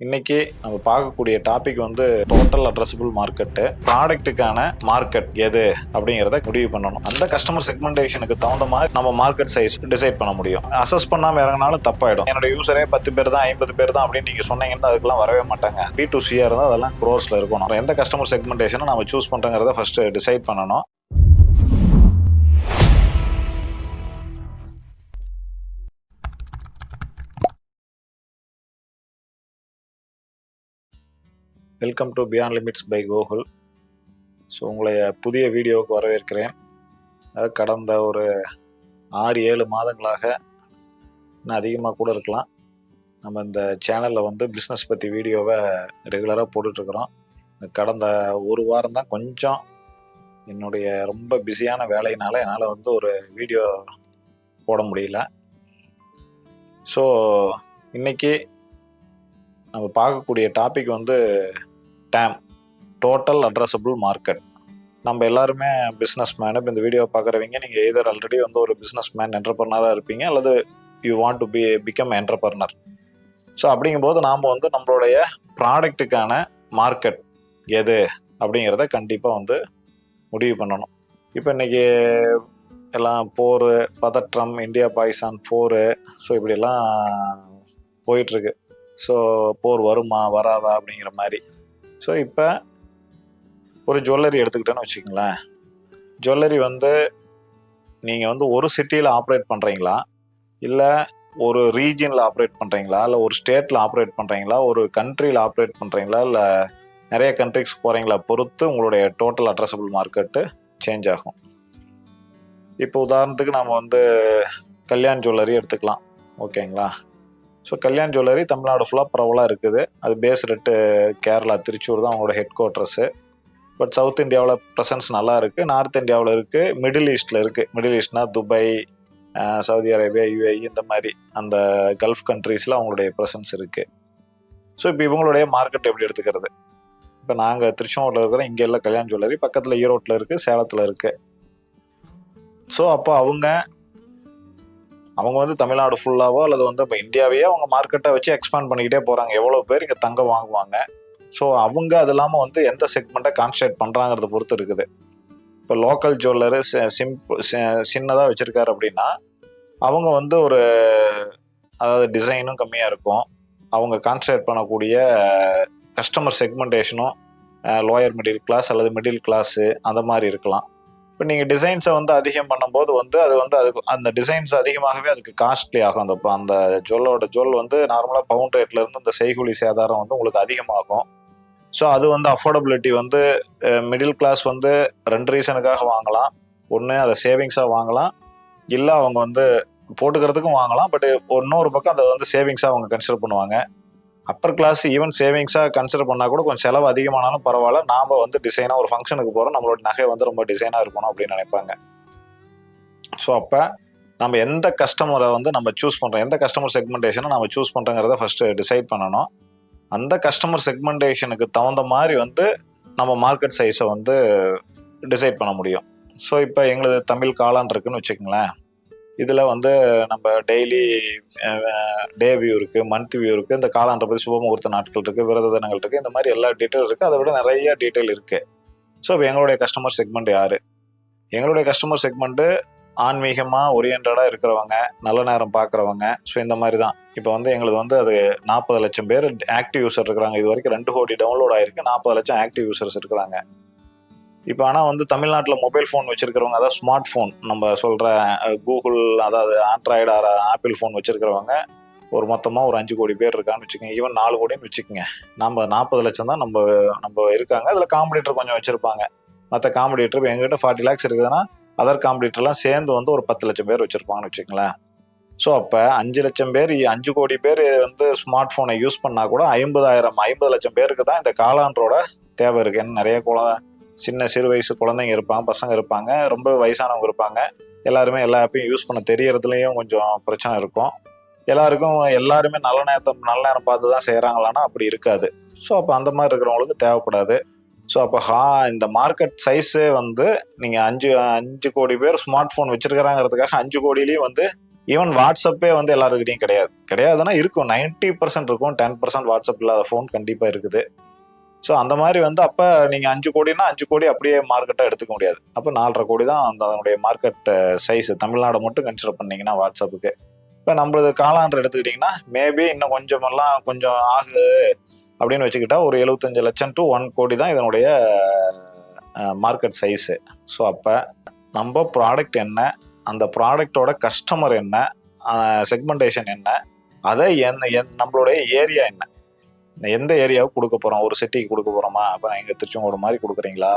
இன்னைக்கு நம்ம பார்க்கக்கூடிய டாபிக் வந்து டோட்டல் அட்ரஸபிள் மார்க்கெட்டு. ப்ராடக்ட்டுக்கான மார்க்கெட் எது அப்படிங்கிறத முடிவு பண்ணணும். அந்த கஸ்டமர் செக்மெண்டேஷனுக்கு தகுந்த மாதிரி நம்ம மார்க்கெட் சைஸ் டிசைட் பண்ண முடியும். அசஸ் பண்ணாம இறங்கினாலும் தப்பாயிடும். என்னோட யூசரே 10 பேர் தான் 50 பேர் தான் அப்படின்னு நீங்க சொன்னீங்கன்னா அதுக்கெல்லாம் வரவே மாட்டாங்க. B2C இருந்தால் அதெல்லாம் க்ரோர்ஸ்ல இருக்கணும். எந்த கஸ்டமர் செக்மெண்டேஷனை நம்ம சூஸ் பண்றோங்கிறத ஃபர்ஸ்ட் டிசைட் பண்ணணும். Welcome to Beyond Limits by Gokul. So உங்களை புதிய வீடியோவுக்கு வரவேற்கிறேன். அதாவது கடந்த ஒரு 6-7 மாதங்களாக இன்னும் அதிகமாக கூட இருக்கலாம், நம்ம இந்த சேனலில் வந்து பிஸ்னஸ் பற்றி வீடியோவை ரெகுலராக போட்டுட்ருக்குறோம். இந்த கடந்த ஒரு வாரம் தான் கொஞ்சம் என்னுடைய ரொம்ப பிஸியான வேலையினால என்னால் வந்து ஒரு வீடியோ போட முடியல. ஸோ இன்றைக்கி நம்ம பார்க்கக்கூடிய டாபிக் வந்து டேம், டோட்டல் அட்ரஸபிள் மார்க்கெட். நம்ம எல்லாருமே பிஸ்னஸ் மேன். இப்போ இந்த வீடியோ பார்க்குறவங்க நீங்கள் எதர் ஆல்ரெடி வந்து ஒரு பிஸ்னஸ் மேன் என்டர்பிரனராக இருப்பீங்க, அல்லது you want to become entrepreneur. So அப்படிங்கும்போது நாம் வந்து நம்மளுடைய ப்ராடக்ட்டுக்கான மார்க்கெட் எது அப்படிங்கிறத கண்டிப்பாக வந்து முடிவு பண்ணணும். இப்போ இன்றைக்கி எல்லாம் போர், பதற்றம், இந்தியா பாகிஸ்தான் போர், ஸோ இப்படியெல்லாம் போயிட்டுருக்கு. ஸோ போர் வருமா வராதா அப்படிங்கிற மாதிரி. ஸோ இப்போ ஒரு ஜுவல்லரி எடுத்துக்கிட்டேன்னு வச்சுக்கோங்களேன். ஜுவல்லரி வந்து நீங்கள் வந்து ஒரு சிட்டியில் ஆப்ரேட் பண்ணுறீங்களா, இல்லை ஒரு ரீஜனில் ஆப்ரேட் பண்ணுறீங்களா, இல்லை ஒரு ஸ்டேட்டில் ஆப்ரேட் பண்ணுறீங்களா, ஒரு கண்ட்ரியில் ஆப்ரேட் பண்ணுறீங்களா, இல்லை நிறைய கண்ட்ரிஸ்க்கு போகிறீங்களா பொறுத்து உங்களுடைய டோட்டல் அட்ரஸபிள் மார்க்கெட்டு சேஞ்ச் ஆகும். இப்போ உதாரணத்துக்கு நம்ம வந்து கல்யாண் ஜுவல்லரி எடுத்துக்கலாம், ஓகேங்களா. ஸோ கல்யாண் ஜுவல்லரி தமிழ்நாடு ஃபுல்லாக பரவலாக இருக்குது. அது பேஸ் ரேட்டு கேரளா, திருச்சூர் தான் அவங்களோட ஹெட் குவார்ட்டர்ஸு. பட் சவுத் இந்தியாவில் ப்ரெசன்ஸ் நல்லா இருக்குது, நார்த் இந்தியாவில் இருக்குது, மிடில் ஈஸ்ட்டில் இருக்குது. மிடில் ஈஸ்ட்னால் துபாய், சவுதி அரேபியா, UAE இந்த மாதிரி அந்த கல்ஃப் கண்ட்ரீஸில் அவங்களுடைய ப்ரெசன்ஸ் இருக்குது. ஸோ இப்போ இவங்களுடைய மார்க்கெட் எப்படி எடுத்துக்கிறது? இப்போ நாங்கள் திருச்செங்கோட்டில் இருக்கிறோம், இங்கே இல்லை கல்யாண் ஜுவல்லரி, பக்கத்தில் ஈரோட்டில் இருக்குது, சேலத்தில் இருக்குது. ஸோ அப்போ அவங்க வந்து தமிழ்நாடு ஃபுல்லாவோ அல்லது வந்து இப்போ இந்தியாவையே அவங்க மார்க்கெட்டை வச்சு எக்ஸ்பேண்ட் பண்ணிக்கிட்டே போகிறாங்க. எவ்வளோ பேர் இங்கே தங்கம் வாங்குவாங்க. ஸோ அவங்க அது இல்லாமல் வந்து எந்த செக்மெண்ட்டை கான்சன்ட்ரேட் பண்ணுறாங்கிறத பொறுத்து இருக்குது. இப்போ லோக்கல் ஜுவல்லரு சின்னதாக வச்சுருக்காரு அப்படின்னா அவங்க வந்து ஒரு, அதாவது டிசைனும் கம்மியாக இருக்கும், அவங்க கான்சன்ட்ரேட் பண்ணக்கூடிய கஸ்டமர் செக்மெண்டேஷனும் லோயர் மிடில் கிளாஸ் அல்லது மிடில் கிளாஸு அந்த மாதிரி இருக்கலாம். இப்போ நீங்கள் டிசைன்ஸை வந்து அதிகம் பண்ணும்போது வந்து அதுக்கு அந்த டிசைன்ஸ் அதிகமாகவே அதுக்கு காஸ்ட்லி ஆகும். அந்த ஜுவல் வந்து நார்மலாக பவுண்ட் ரேட்லேருந்து இந்த செய்கூலி சேதாரம் வந்து உங்களுக்கு அதிகமாகும். ஸோ அது வந்து அஃபோர்டபிலிட்டி வந்து மிடில் கிளாஸ் வந்து 2 ரீசனுக்காக வாங்கலாம். ஒன்று அதை சேவிங்ஸாக வாங்கலாம், இல்லை அவங்க வந்து போட்டுக்கிறதுக்கும் வாங்கலாம். பட் இன்னொரு பக்கம் அதை வந்து சேவிங்ஸாக அவங்க கன்சிடர் பண்ணுவாங்க. அப்பர் கிளாஸ் ஈவன் சேவிங்ஸாக கன்சிடர் பண்ணால் கூட கொஞ்சம் செலவு அதிகமானாலும் பரவாயில்ல, நாம் வந்து டிசைனாக ஒரு ஃபங்க்ஷனுக்கு போகிறோம், நம்மளோட நகை வந்து ரொம்ப டிசைனாக இருக்கணும் அப்படின்னு நினைப்பாங்க. ஸோ அப்போ நம்ம எந்த கஸ்டமரை வந்து நம்ம சூஸ் பண்ணுறோம், எந்த கஸ்டமர் செக்மெண்டேஷனை நம்ம சூஸ் பண்ணுறோங்கிறத ஃபஸ்ட்டு டிசைட் பண்ணணும். அந்த கஸ்டமர் செக்மெண்டேஷனுக்கு தகுந்த மாதிரி வந்து நம்ம மார்க்கெட் சைஸை வந்து டிசைட் பண்ண முடியும். ஸோ இப்போ எங்களது தமிழ் காளான் இருக்குன்னு வச்சுக்கோங்களேன். இதில் வந்து நம்ம டெய்லி டே வியூ இருக்குது, மந்த் வியூ இருக்குது, இந்த காலாண்டை பற்றி சுபமுகூர்த்த நாட்கள் இருக்குது, விரத தினங்கள் இருக்குது, இந்த மாதிரி எல்லா டீட்டெயில் இருக்குது. அதை விட நிறைய டீட்டெயில் இருக்குது. ஸோ இப்போ எங்களுடைய கஸ்டமர் செக்மெண்ட் யார்? எங்களுடைய கஸ்டமர் செக்மெண்ட்டு ஆன்மீகமாக ஓரியன்டாக இருக்கிறவங்க, நல்ல நேரம் பார்க்குறவங்க. ஸோ இந்த மாதிரி தான். இப்போ வந்து எங்களுக்கு வந்து அது 40 லட்சம் பேர் ஆக்டிவ் யூசர் இருக்கிறாங்க. இது வரைக்கும் 2 கோடி டவுன்லோட் ஆகிருக்கு, 40 லட்சம் ஆக்டிவ் யூசர்ஸ் இருக்கிறாங்க. இப்போ ஆனால் வந்து தமிழ்நாட்டில் மொபைல் ஃபோன் வச்சுருக்கிறவங்க, அதாவது ஸ்மார்ட் ஃபோன் நம்ம சொல்கிற கூகுள், அதாவது ஆண்ட்ராய்டு ஆப்பிள் ஃபோன் வச்சுருக்கிறவங்க ஒரு மொத்தமாக ஒரு 5 கோடி பேர் இருக்கான்னு வச்சுக்கோங்க. ஈவன் 4 கோடின்னு வச்சுக்கோங்க. நம்ம 40 லட்சம் தான் நம்ம இருக்காங்க. அதில் காம்படிட்டர் கொஞ்சம் வச்சுருப்பாங்க. மற்ற காம்படிட்டர் இப்போ எங்ககிட்ட 40 lakhs இருக்குதுன்னா அதர் காம்படிட்டர்லாம் சேர்ந்து வந்து ஒரு 10 லட்சம் பேர் வச்சுருப்பாங்கன்னு வச்சுக்கோங்களேன். ஸோ அப்போ 5 லட்சம் பேர், 5 கோடி பேர் வந்து ஸ்மார்ட் ஃபோனை யூஸ் பண்ணால் கூட 50 லட்சம் பேருக்கு தான் இந்த காலாண்டரோட தேவை இருக்குது. ஏன்னா நிறைய சின்ன சிறு வயசு குழந்தைங்க இருப்பாங்க, பசங்க இருப்பாங்க, ரொம்ப வயசானவங்க இருப்பாங்க. எல்லாருமே எல்லா ஆப்பையும் யூஸ் பண்ண தெரியறதுலையும் கொஞ்சம் பிரச்சனை இருக்கும். எல்லாருமே நல்ல நேரம் பார்த்து தான் செய்கிறாங்களான்னா அப்படி இருக்காது. ஸோ அப்போ அந்த மாதிரி இருக்கிறவங்களுக்கு தேவைப்படாது. ஸோ அப்போ இந்த மார்க்கெட் சைஸே வந்து நீங்கள் 5 கோடி பேர் ஸ்மார்ட் ஃபோன் வச்சுருக்கிறாங்கிறதுக்காக 5 கோடியிலையும் வந்து ஈவன் வாட்ஸ்அப்பே வந்து எல்லாருக்கிட்டையும் கிடையாதுன்னா இருக்கும், 90% இருக்கும், 10% வாட்ஸ்அப் இல்லாத ஃபோன் கண்டிப்பாக இருக்குது. ஸோ அந்த மாதிரி வந்து அப்போ நீங்கள் 5 கோடினா 5 கோடி அப்படியே மார்க்கெட்டாக எடுத்துக்க முடியாது. அப்போ 4.5 கோடி தான் அதனுடைய மார்க்கெட் சைஸ். தமிழ்நாடு மட்டும் கன்சிடர் பண்ணீங்கன்னா வாட்ஸ்அப்புக்கு. இப்போ நம்மளது காலாண்டு எடுத்துக்கிட்டிங்கன்னா மேபி இன்னும் கொஞ்சம் ஆகுது அப்படின்னு வச்சுக்கிட்டா ஒரு 75 லட்சம் டு 1 கோடி தான் இதனுடைய மார்க்கெட் சைஸு. ஸோ அப்போ நம்ம ப்ராடக்ட் என்ன, அந்த ப்ராடக்டோட கஸ்டமர் என்ன, செக்மெண்டேஷன் என்ன, அதை நம்மளுடைய ஏரியா என்ன, எந்த ஏரியாவுக்கு கொடுக்க போகிறோம், ஒரு சிட்டிக்கு கொடுக்க போகிறோமா, அப்போ எங்கள் திருச்செங்கோடு மாதிரி கொடுக்குறீங்களா,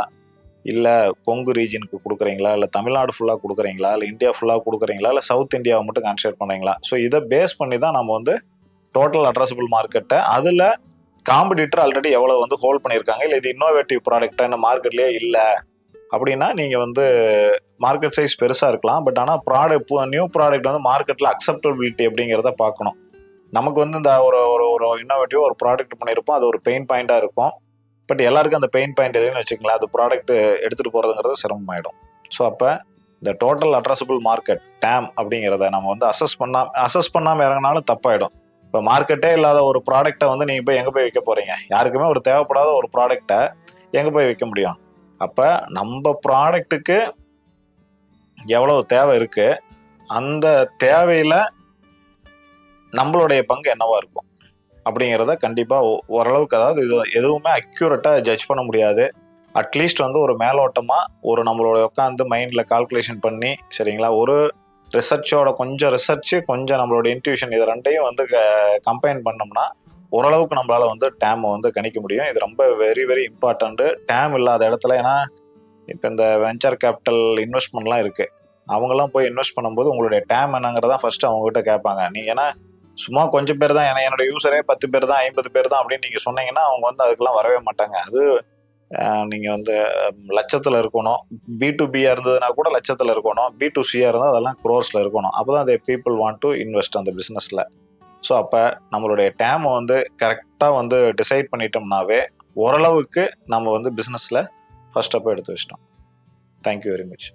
இல்லை கொங்கு ரீஜனுக்கு கொடுக்குறீங்களா, இல்லை தமிழ்நாடு ஃபுல்லாக கொடுக்குறீங்களா, இல்லை இந்தியா ஃபுல்லாக கொடுக்குறீங்களா, இல்லை சவுத் இந்தியாவை மட்டும் கான்சன்ட்ரேட் பண்ணுறீங்களா. ஸோ இதை பேஸ் பண்ணி தான் நம்ம வந்து டோட்டல் அட்ரஸபிள் மார்க்கெட்டை, அதில் காம்படிட்டர் ஆல்ரெடி எவ்வளோ வந்து ஹோல்ட் பண்ணியிருக்காங்க, இல்லை இது இன்னோவேட்டிவ் ப்ராடக்டாக இந்த மார்க்கெட்லேயே இல்லை அப்படின்னா நீங்கள் வந்து மார்க்கெட் சைஸ் பெருசாக இருக்கலாம். பட் ஆனால் நியூ ப்ராடக்ட் வந்து மார்க்கெட்டில் அக்செப்டபிலிட்டி அப்படிங்கிறத பார்க்கணும். நமக்கு வந்து இந்த ஒரு இன்னோவேட்டிவ் ஒரு ப்ராடக்ட் பண்ணியிருப்போம், அது ஒரு பெயின் பாயிண்டாக இருக்கும். பட் எல்லாருக்கும் அந்த பெயின் பாயிண்ட் எதுன்னு வச்சுக்கலாம், அது ப்ராடக்ட் எடுத்துகிட்டு போகிறதுங்கிறது சிரமமாயிடும். ஸோ அப்போ இந்த டோட்டல் அட்ரஸபிள் மார்க்கெட் டேம் அப்படிங்கிறத நம்ம வந்து அசஸ் பண்ணாமல் இறங்கினாலும் தப்பாயிடும். இப்போ மார்க்கெட்டே இல்லாத ஒரு ப்ராடக்டை வந்து நீங்கள் போய் எங்கே போய் விற்க போகிறீங்க? யாருக்குமே ஒரு தேவைப்படாத ஒரு ப்ராடக்டை எங்கே போய் விற்க முடியும்? அப்போ நம்ம ப்ராடக்ட்டுக்கு எவ்வளவு தேவை இருக்கு, அந்த தேவையில் நம்மளுடைய பங்கு என்னவா இருக்கும் அப்படிங்கிறத கண்டிப்பாக ஓரளவுக்கு, அதாவது இது எதுவுமே அக்யூரேட்டாக ஜட்ஜ் பண்ண முடியாது. அட்லீஸ்ட் வந்து ஒரு மேலோட்டமாக ஒரு நம்மளோட உட்காந்து மைண்டில் கால்குலேஷன் பண்ணி, சரிங்களா, ஒரு கொஞ்சம் ரிசர்ச்சு, கொஞ்சம் நம்மளோட இன்ட்யூஷன், இது ரெண்டையும் வந்து கம்பைன் பண்ணோம்னா ஓரளவுக்கு நம்மளால வந்து டேமை வந்து கணிக்க முடியும். இது ரொம்ப வெரி வெரி இம்பார்ட்டன்ட்டு. டேம் இல்லாத இடத்துல, ஏன்னா இப்போ இந்த வெஞ்சர் கேபிட்டல் இன்வெஸ்ட்மெண்ட்லாம் இருக்கு, அவங்கெல்லாம் போய் இன்வெஸ்ட் பண்ணும்போது உங்களுடைய டேம் என்னங்கிறதா ஃபர்ஸ்ட் அவங்ககிட்ட கேட்பாங்க. நீங்கள் ஏன்னா சும்மா கொஞ்சம் பேர் தான், ஏன்னா என்னோட யூசரே 10 பேர் தான் 50 பேர் தான் அப்படின்னு நீங்கள் சொன்னீங்கன்னா அவங்க வந்து அதுக்கெல்லாம் வரவே மாட்டாங்க. அது நீங்கள் வந்து லட்சத்தில் இருக்கணும். B2Bயாக இருந்ததுன்னா கூட லட்சத்தில் இருக்கணும். B2Cயாக இருந்தால் அதெல்லாம் க்ரோர்ஸில் இருக்கணும். அப்போ தான் பீப்புள் வாண்ட் டு இன்வெஸ்ட் அந்த பிஸ்னஸில். ஸோ அப்போ நம்மளுடைய டேமை வந்து கரெக்டாக வந்து டிசைட் பண்ணிட்டோம்னாவே ஓரளவுக்கு நம்ம வந்து பிஸ்னஸில் ஃபர்ஸ்ட் அப்போ எடுத்து வச்சிட்டோம். Thank you very much.